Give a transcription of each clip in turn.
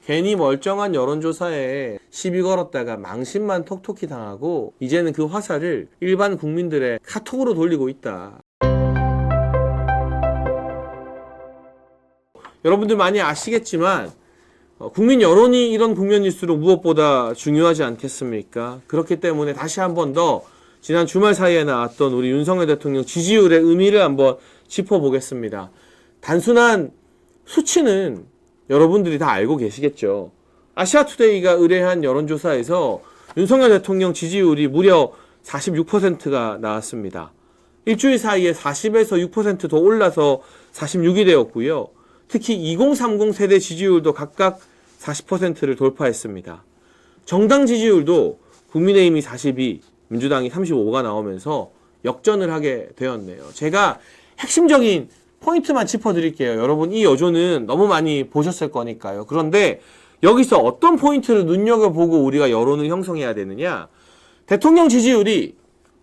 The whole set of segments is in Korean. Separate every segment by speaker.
Speaker 1: 괜히 멀쩡한 여론조사에 시비 걸었다가 망신만 톡톡히 당하고 이제는 그 화살을 일반 국민들의 카톡으로 돌리고 있다. 여러분들 많이 아시겠지만 국민 여론이 이런 국면일수록 무엇보다 중요하지 않겠습니까? 그렇기 때문에 다시 한 번 더 지난 주말 사이에 나왔던 우리 윤석열 대통령 지지율의 의미를 한번 짚어보겠습니다. 단순한 수치는 여러분들이 다 알고 계시겠죠. 아시아투데이가 의뢰한 여론조사에서 윤석열 대통령 지지율이 무려 46%가 나왔습니다. 일주일 사이에 40에서 6% 더 올라서 46이 되었고요. 특히 2030 세대 지지율도 각각 40%를 돌파했습니다. 정당 지지율도 국민의힘이 42, 민주당이 35가 나오면서 역전을 하게 되었네요. 제가 핵심적인 포인트만 짚어드릴게요. 여러분 이 여조는 너무 많이 보셨을 거니까요. 그런데 여기서 어떤 포인트를 눈여겨보고 우리가 여론을 형성해야 되느냐. 대통령 지지율이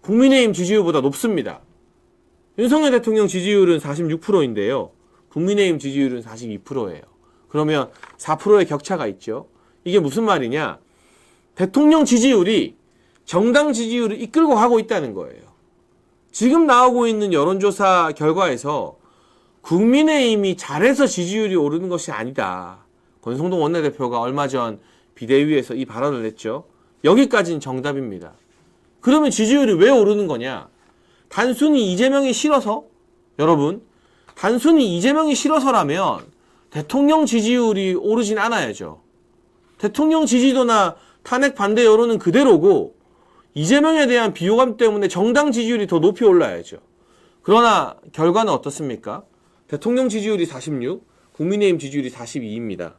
Speaker 1: 국민의힘 지지율보다 높습니다. 윤석열 대통령 지지율은 46%인데요. 국민의힘 지지율은 42%예요. 그러면 4%의 격차가 있죠. 이게 무슨 말이냐. 대통령 지지율이 정당 지지율을 이끌고 가고 있다는 거예요. 지금 나오고 있는 여론조사 결과에서 국민의힘이 잘해서 지지율이 오르는 것이 아니다. 권성동 원내대표가 얼마 전 비대위에서 이 발언을 했죠. 여기까지는 정답입니다. 그러면 지지율이 왜 오르는 거냐? 단순히 이재명이 싫어서? 여러분, 단순히 이재명이 싫어서라면 대통령 지지율이 오르진 않아야죠. 대통령 지지도나 탄핵 반대 여론은 그대로고 이재명에 대한 비호감 때문에 정당 지지율이 더 높이 올라야죠. 그러나 결과는 어떻습니까? 대통령 지지율이 46, 국민의힘 지지율이 42입니다.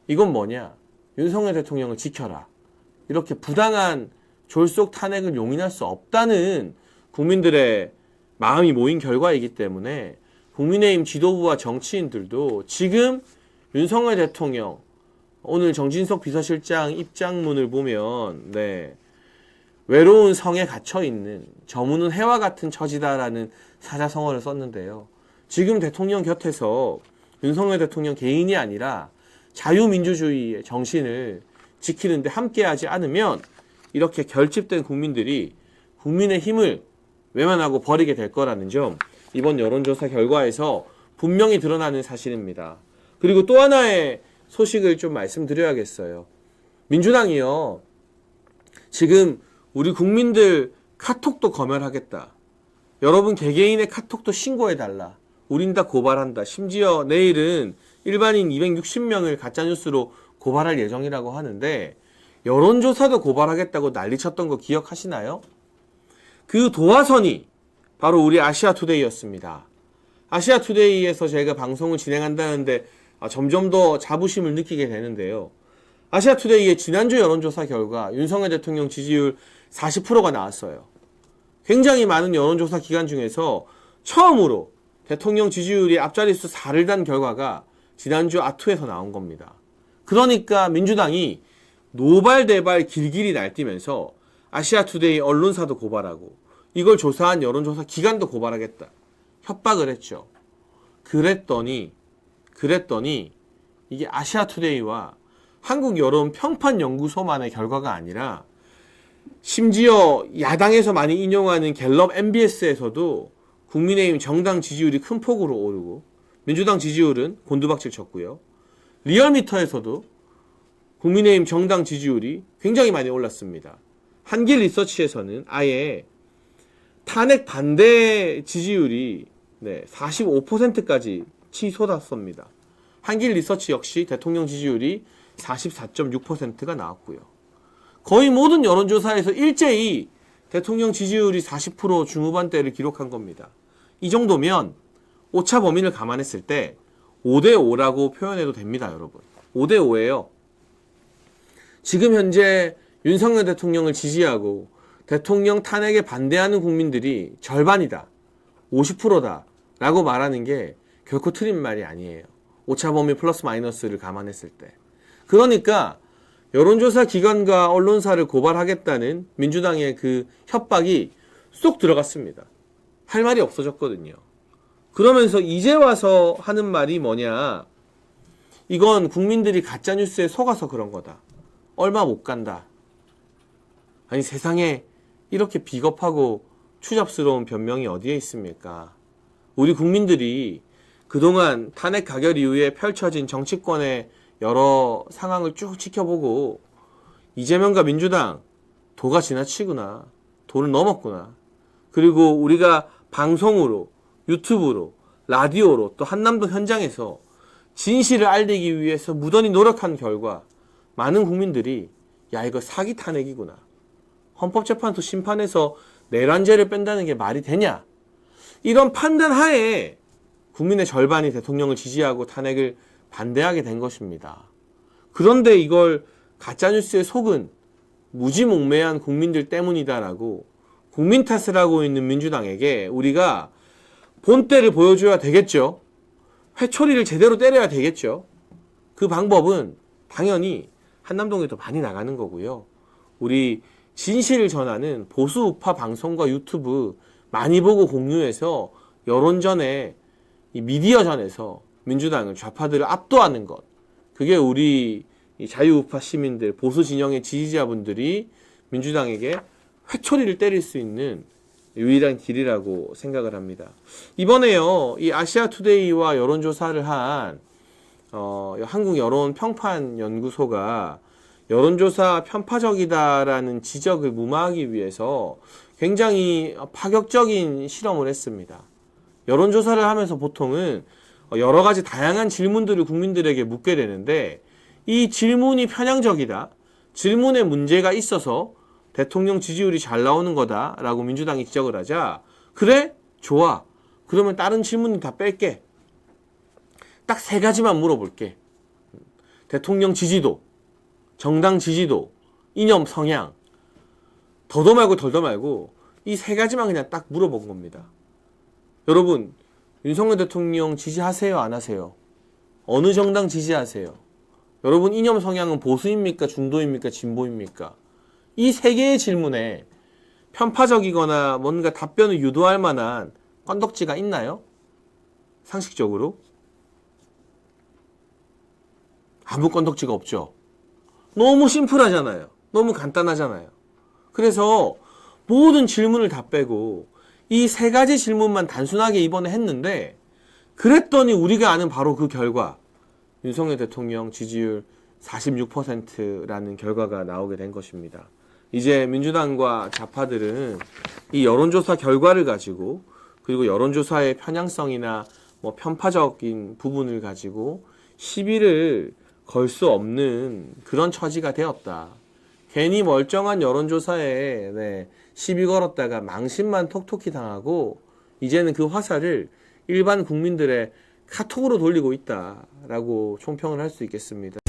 Speaker 1: 이건 뭐냐? 윤석열 대통령을 지켜라. 이렇게 부당한 졸속 탄핵을 용인할 수 없다는 국민들의 마음이 모인 결과이기 때문에 국민의힘 지도부와 정치인들도 지금 윤석열 대통령, 오늘 정진석 비서실장 입장문을 보면 외로운 성에 갇혀있는 저무는 해와 같은 처지다라는 사자성어를 썼는데요. 지금 대통령 곁에서 윤석열 대통령 개인이 아니라 자유민주주의의 정신을 지키는데 함께하지 않으면 이렇게 결집된 국민들이 국민의 힘을 외면하고 버리게 될 거라는 점, 이번 여론조사 결과에서 분명히 드러나는 사실입니다. 그리고 또 하나의 소식을 좀 말씀드려야겠어요. 민주당이요, 지금 우리 국민들 카톡도 검열하겠다. 여러분 개개인의 카톡도 신고해달라. 우린 다 고발한다. 심지어 내일은 일반인 260명을 가짜뉴스로 고발할 예정이라고 하는데 여론조사도 고발하겠다고 난리쳤던 거 기억하시나요? 그 도화선이 바로 우리 아시아투데이였습니다. 아시아투데이에서 제가 방송을 진행한다는데 점점 더 자부심을 느끼게 되는데요. 아시아투데이의 지난주 여론조사 결과 윤석열 대통령 지지율 40%가 나왔어요. 굉장히 많은 여론조사 기관 중에서 처음으로 대통령 지지율이 앞자릿수 4를 단 결과가 지난주 아투에서 나온 겁니다. 그러니까 민주당이 노발대발 길길이 날뛰면서 아시아투데이 언론사도 고발하고 이걸 조사한 여론조사 기관도 고발하겠다. 협박을 했죠. 그랬더니 이게 아시아투데이와 한국여론평판연구소만의 결과가 아니라 심지어 야당에서 많이 인용하는 갤럽 MBS에서도 국민의힘 정당 지지율이 큰 폭으로 오르고 민주당 지지율은 곤두박질 쳤고요. 리얼미터에서도 국민의힘 정당 지지율이 굉장히 많이 올랐습니다. 한길 리서치에서는 아예 탄핵 반대 지지율이 45%까지 치솟았습니다. 한길 리서치 역시 대통령 지지율이 44.6%가 나왔고요. 거의 모든 여론조사에서 일제히 대통령 지지율이 40% 중후반대를 기록한 겁니다. 이 정도면 오차 범위를 감안했을 때 5대5라고 표현해도 됩니다, 여러분. 5대5예요. 지금 현재 윤석열 대통령을 지지하고 대통령 탄핵에 반대하는 국민들이 절반이다, 50%다 라고 말하는 게 결코 틀린 말이 아니에요. 오차 범위 플러스 마이너스를 감안했을 때. 그러니까 여론조사 기관과 언론사를 고발하겠다는 민주당의 그 협박이 쏙 들어갔습니다. 할 말이 없어졌거든요. 그러면서 이제 와서 하는 말이 뭐냐. 이건 국민들이 가짜뉴스에 속아서 그런 거다. 얼마 못 간다. 아니 세상에 이렇게 비겁하고 추잡스러운 변명이 어디에 있습니까? 우리 국민들이 그동안 탄핵 가결 이후에 펼쳐진 정치권의 여러 상황을 쭉 지켜보고 이재명과 민주당 도가 지나치구나. 도를 넘었구나. 그리고 우리가 방송으로, 유튜브로, 라디오로 또 한남동 현장에서 진실을 알리기 위해서 무던히 노력한 결과 많은 국민들이 야 이거 사기 탄핵이구나. 헌법재판소 심판에서 내란죄를 뺀다는 게 말이 되냐. 이런 판단 하에 국민의 절반이 대통령을 지지하고 탄핵을 반대하게 된 것입니다. 그런데 이걸 가짜뉴스에 속은 무지몽매한 국민들 때문이다라고 국민 탓을 하고 있는 민주당에게 우리가 본때를 보여줘야 되겠죠. 회초리를 제대로 때려야 되겠죠. 그 방법은 당연히 한남동에도 많이 나가는 거고요. 우리 진실을 전하는 보수 우파 방송과 유튜브 많이 보고 공유해서 여론전에 이 미디어전에서 민주당을 좌파들을 압도하는 것. 그게 우리 이 자유우파 시민들, 보수 진영의 지지자분들이 민주당에게 회초리를 때릴 수 있는 유일한 길이라고 생각을 합니다. 이번에요, 이 아시아투데이와 여론조사를 한 한국여론평판연구소가 여론조사 편파적이다라는 지적을 무마하기 위해서 굉장히 파격적인 실험을 했습니다. 여론조사를 하면서 보통은 여러 가지 다양한 질문들을 국민들에게 묻게 되는데 이 질문이 편향적이다. 질문에 문제가 있어서 대통령 지지율이 잘 나오는 거다라고 민주당이 지적을 하자 그래? 좋아. 그러면 다른 질문은 다 뺄게. 딱 3가지만 물어볼게. 대통령 지지도, 정당 지지도, 이념 성향. 더도 말고 덜도 말고 이 3가지만 그냥 딱 물어본 겁니다. 여러분, 윤석열 대통령 지지하세요? 안 하세요? 어느 정당 지지하세요? 여러분 이념 성향은 보수입니까? 중도입니까? 진보입니까? 이 3개의 질문에 편파적이거나 뭔가 답변을 유도할 만한 건덕지가 있나요? 상식적으로? 아무 건덕지가 없죠. 너무 심플하잖아요. 너무 간단하잖아요. 그래서 모든 질문을 다 빼고 이 3가지 질문만 단순하게 이번에 했는데 그랬더니 우리가 아는 바로 그 결과 윤석열 대통령 지지율 46%라는 결과가 나오게 된 것입니다. 이제 민주당과 좌파들은 이 여론조사 결과를 가지고 그리고 여론조사의 편향성이나 뭐 편파적인 부분을 가지고 시비를 걸 수 없는 그런 처지가 되었다. 괜히 멀쩡한 여론조사에 시비 걸었다가 망신만 톡톡히 당하고 이제는 그 화살을 일반 국민들의 카톡으로 돌리고 있다라고 총평을 할 수 있겠습니다.